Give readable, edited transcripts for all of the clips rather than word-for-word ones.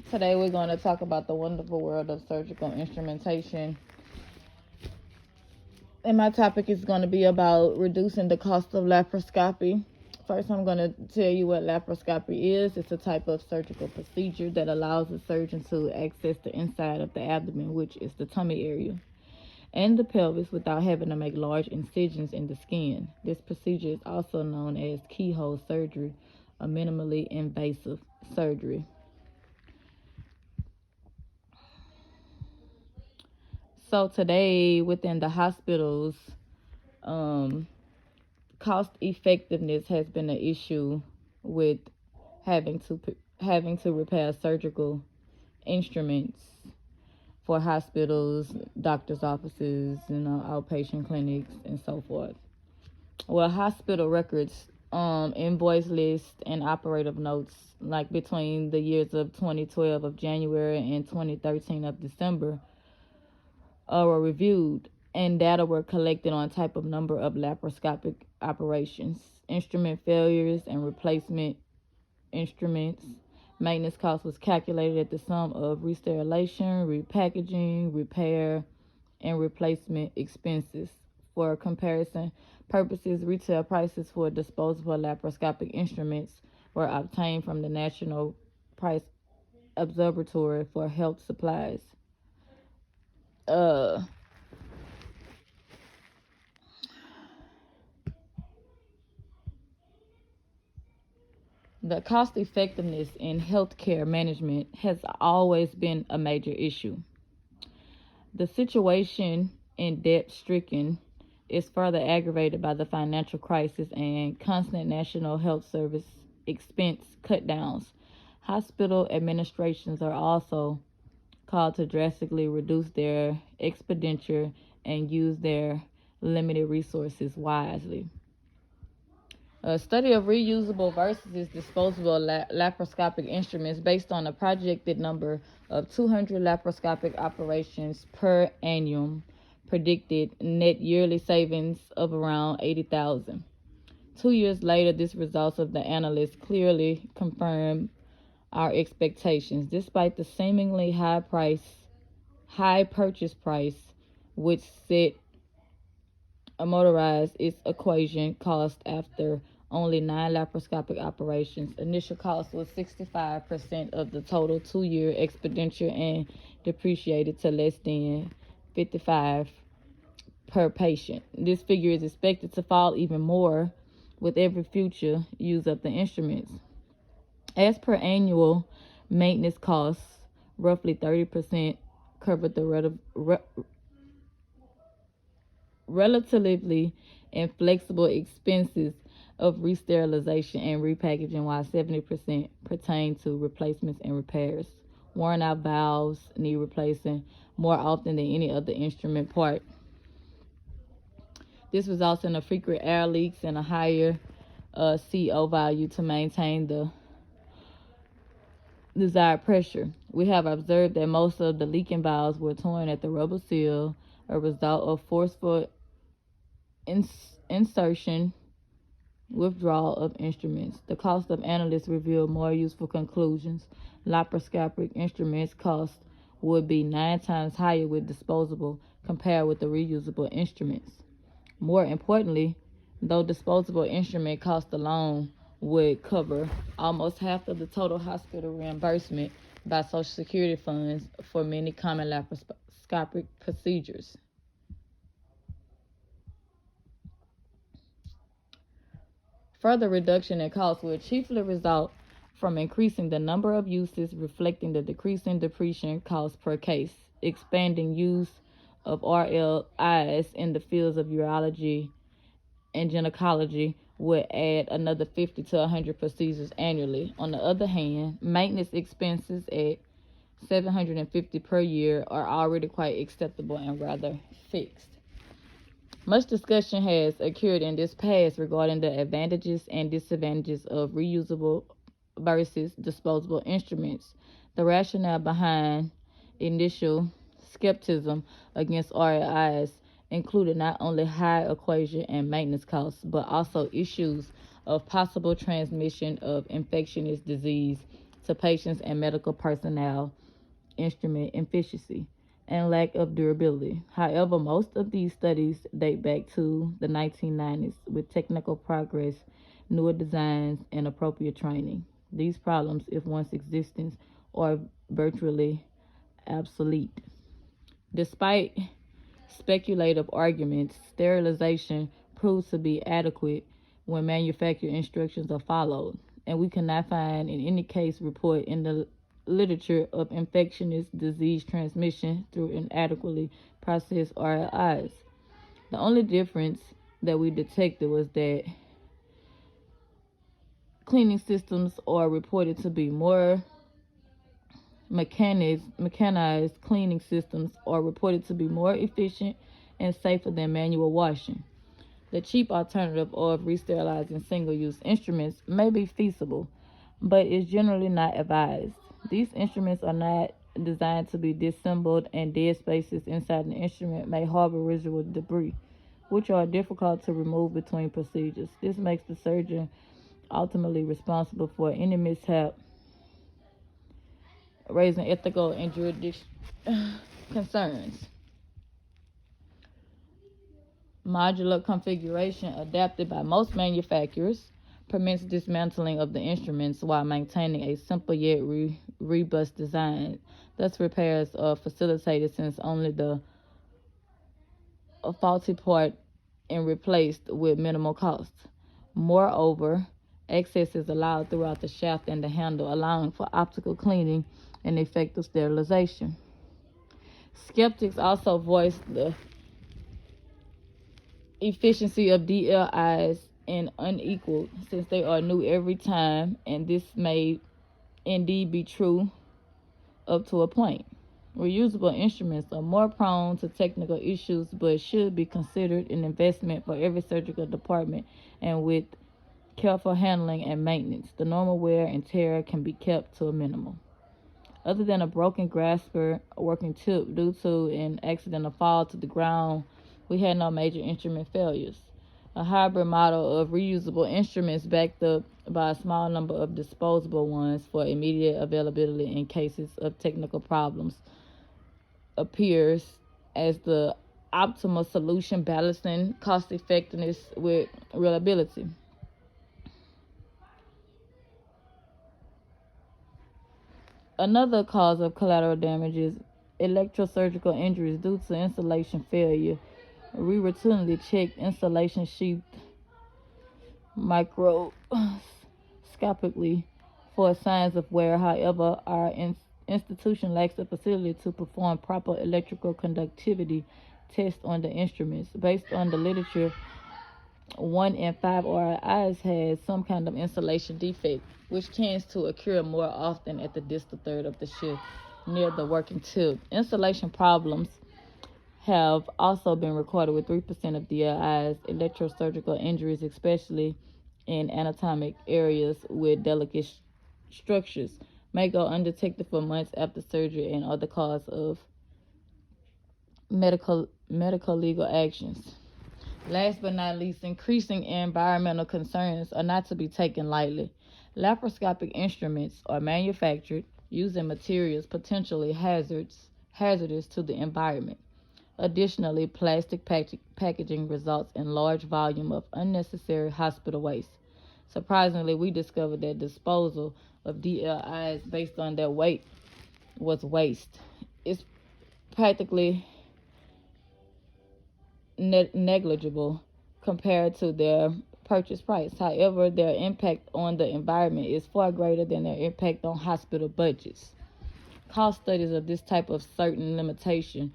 Today we're going to talk about the wonderful world of surgical instrumentation. And my topic is going to be about reducing the cost of laparoscopy. First, I'm going to tell you what laparoscopy is. It's a type of surgical procedure that allows a surgeon to access the inside of the abdomen, which is the tummy area, and the pelvis without having to make large incisions in the skin. This procedure is also known as keyhole surgery, a minimally invasive surgery. So today within the hospitals, cost effectiveness has been an issue with having to repair surgical instruments for hospitals, doctors' offices, outpatient clinics, and so forth. Well, hospital records, invoice lists, and operative notes, like between the years of 2012 of January and 2013 of December, were reviewed, and data were collected on type of number of laparoscopic operations, instrument failures, and replacement instruments. Maintenance cost was calculated at the sum of re-sterilization, repackaging, repair, and replacement expenses. For comparison purposes, retail prices for disposable laparoscopic instruments were obtained from the National Price Observatory for Health Supplies. The cost effectiveness in healthcare management has always been a major issue. The situation in debt-stricken is further aggravated by the financial crisis and constant National Health Service expense cutdowns. Hospital administrations are also called to drastically reduce their expenditure and use their limited resources wisely. A study of reusable versus disposable laparoscopic instruments based on a projected number of 200 laparoscopic operations per annum predicted net yearly savings of around $80,000. 2 years later, this results of the analysts clearly confirmed our expectations, despite the seemingly high purchase price, which set motorized its equation cost after only 9 laparoscopic operations. Initial cost was 65% of the total 2-year expenditure and depreciated to less than $55 per patient. This figure is expected to fall even more with every future use of the instruments. As per annual maintenance costs, roughly 30% covered the relatively inflexible expenses of re-sterilization and repackaging, while 70% pertain to replacements and repairs. Worn out valves need replacing more often than any other instrument part. This results in a frequent air leaks and a higher CO value to maintain the desired pressure. We have observed that most of the leaking valves were torn at the rubber seal, a result of forceful insertion, withdrawal of instruments. The cost of analysts revealed more useful conclusions. Laparoscopic instruments cost would be 9 times higher with disposable compared with the reusable instruments. More importantly, though disposable instrument cost alone would cover almost half of the total hospital reimbursement by Social Security funds for many common laparoscopic procedures. Further reduction in costs will chiefly result from increasing the number of uses, reflecting the decreasing depreciation cost per case, expanding use of RLIs in the fields of urology and gynecology would add another 50 to 100 procedures annually. On the other hand, maintenance expenses at $750 per year are already quite acceptable and rather fixed. Much discussion has occurred in this past regarding the advantages and disadvantages of reusable versus disposable instruments. The rationale behind initial skepticism against RLIs included not only high equation and maintenance costs, but also issues of possible transmission of infectious disease to patients and medical personnel, instrument efficiency, and lack of durability. However, most of these studies date back to the 1990s with technical progress, newer designs, and appropriate training. These problems, if once existent, are virtually obsolete. Despite speculative arguments, sterilization proves to be adequate when manufacturer instructions are followed, and we cannot find in any case report in the literature of infectious disease transmission through inadequately processed RLIs. The only difference that we detected was that cleaning systems are reported to be more mechanized cleaning systems are reported to be more efficient and safer than manual washing. The cheap alternative of re-sterilizing single-use instruments may be feasible, but is generally not advised. These instruments are not designed to be disassembled, and dead spaces inside the instrument may harbor residual debris, which are difficult to remove between procedures. This makes the surgeon ultimately responsible for any mishap, raising ethical and juridical concerns. Modular configuration adapted by most manufacturers permits dismantling of the instruments while maintaining a simple yet robust design. Thus, repairs are facilitated since only the faulty part and replaced with minimal cost. Moreover, access is allowed throughout the shaft and the handle, allowing for optical cleaning and effective sterilization. Skeptics also voiced the efficiency of DLIs and unequaled since they are new every time, and this may indeed be true up to a point. Reusable instruments are more prone to technical issues but should be considered an investment for every surgical department, and with careful handling and maintenance, the normal wear and tear can be kept to a minimum. Other than a broken grasper working tip due to an accidental fall to the ground, we had no major instrument failures. A hybrid model of reusable instruments backed up by a small number of disposable ones for immediate availability in cases of technical problems appears as the optimal solution, balancing cost effectiveness with reliability. Another cause of collateral damage is electrosurgical injuries due to insulation failure. We routinely check insulation sheath microscopically for signs of wear. However, our institution lacks the facility to perform proper electrical conductivity tests on the instruments. Based on the literature, 1 in 5 RIs has some kind of insulation defect, which tends to occur more often at the distal third of the shift near the working tip. Insulation problems have also been recorded with 3% of DLIs. Electrosurgical injuries, especially in anatomic areas with delicate structures, may go undetected for months after surgery and are the cause of medical legal actions. Last but not least, increasing environmental concerns are not to be taken lightly. Laparoscopic instruments are manufactured using materials potentially hazardous to the environment. Additionally, plastic packaging results in large volume of unnecessary hospital waste. Surprisingly, we discovered that disposal of DLIs based on their weight was waste. It's practically negligible compared to their purchase price. However, their impact on the environment is far greater than their impact on hospital budgets. Cost studies of this type of certain limitation.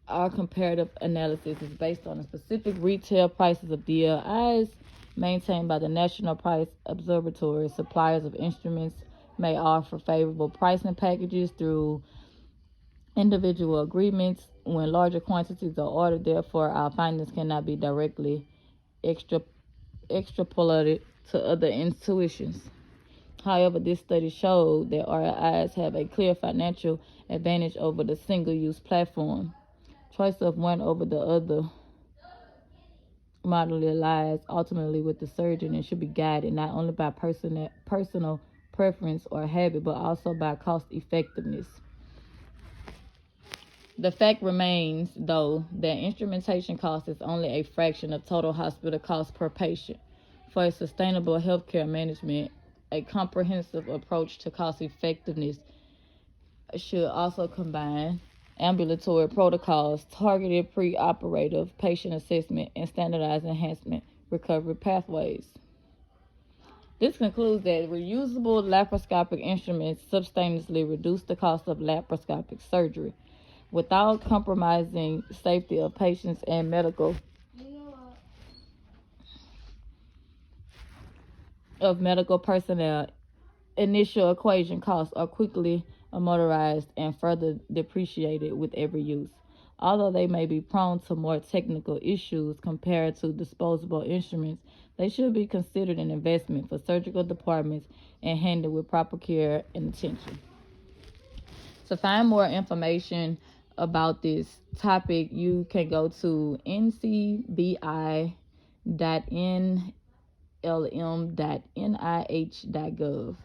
Our comparative analysis is based on the specific retail prices of DLIs maintained by the National Price Observatory. Suppliers of instruments may offer favorable pricing packages through individual agreements when larger quantities are ordered. Therefore, our findings cannot be directly extrapolated to other institutions. However, this study showed that RIs have a clear financial advantage over the single-use platform. Choice of one over the other model lies ultimately with the surgeon and should be guided not only by personal preference or habit, but also by cost effectiveness. The fact remains, though, that instrumentation cost is only a fraction of total hospital costs per patient. For a sustainable healthcare management, a comprehensive approach to cost effectiveness should also combine ambulatory protocols, targeted pre-operative patient assessment, and standardized enhancement recovery pathways. This concludes that reusable laparoscopic instruments substantially reduce the cost of laparoscopic surgery without compromising safety of patients and medical personnel. Initial equation costs are quickly amortized and further depreciated with every use. Although they may be prone to more technical issues compared to disposable instruments, they should be considered an investment for surgical departments and handled with proper care and attention. To find more information about this topic, you can go to ncbi.nlm.nih.gov.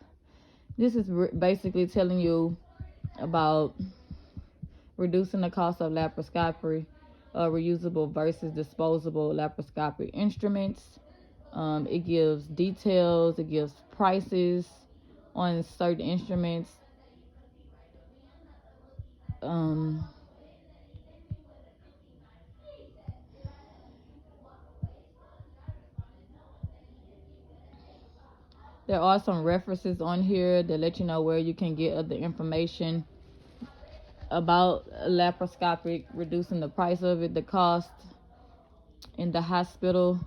This is basically telling you about reducing the cost of laparoscopy, reusable versus disposable laparoscopic instruments. It gives details, it gives prices on certain instruments. There are some references on here that let you know where you can get other information about laparoscopic, reducing the price of it, the cost in the hospital.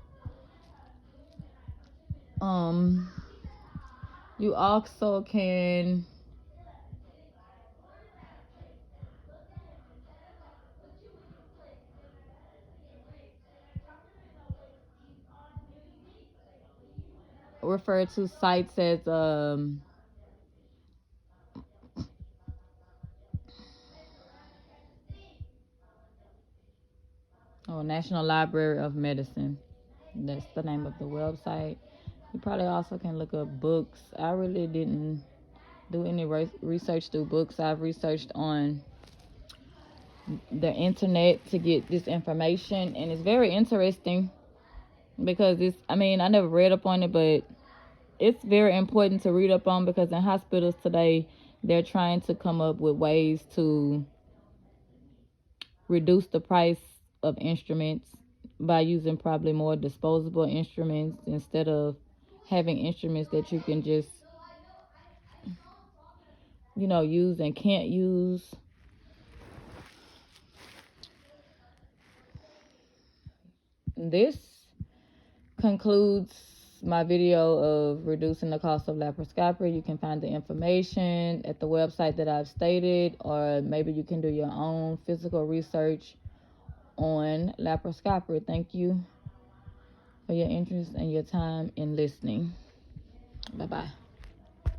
You also can refer to sites as National Library of Medicine. That's the name of the website. You probably also can look up books. I really didn't do any research through books. I've researched on the internet to get this information, and it's very interesting because I never read up on it, but it's very important to read up on, because in hospitals today, they're trying to come up with ways to reduce the price of instruments by using probably more disposable instruments instead of having instruments that you can just use and can't use. This concludes my video of reducing the cost of laparoscopy. You can find the information at the website that I've stated, or maybe you can do your own physical research on laparoscopy. Thank you for your interest and your time in listening. Bye-bye.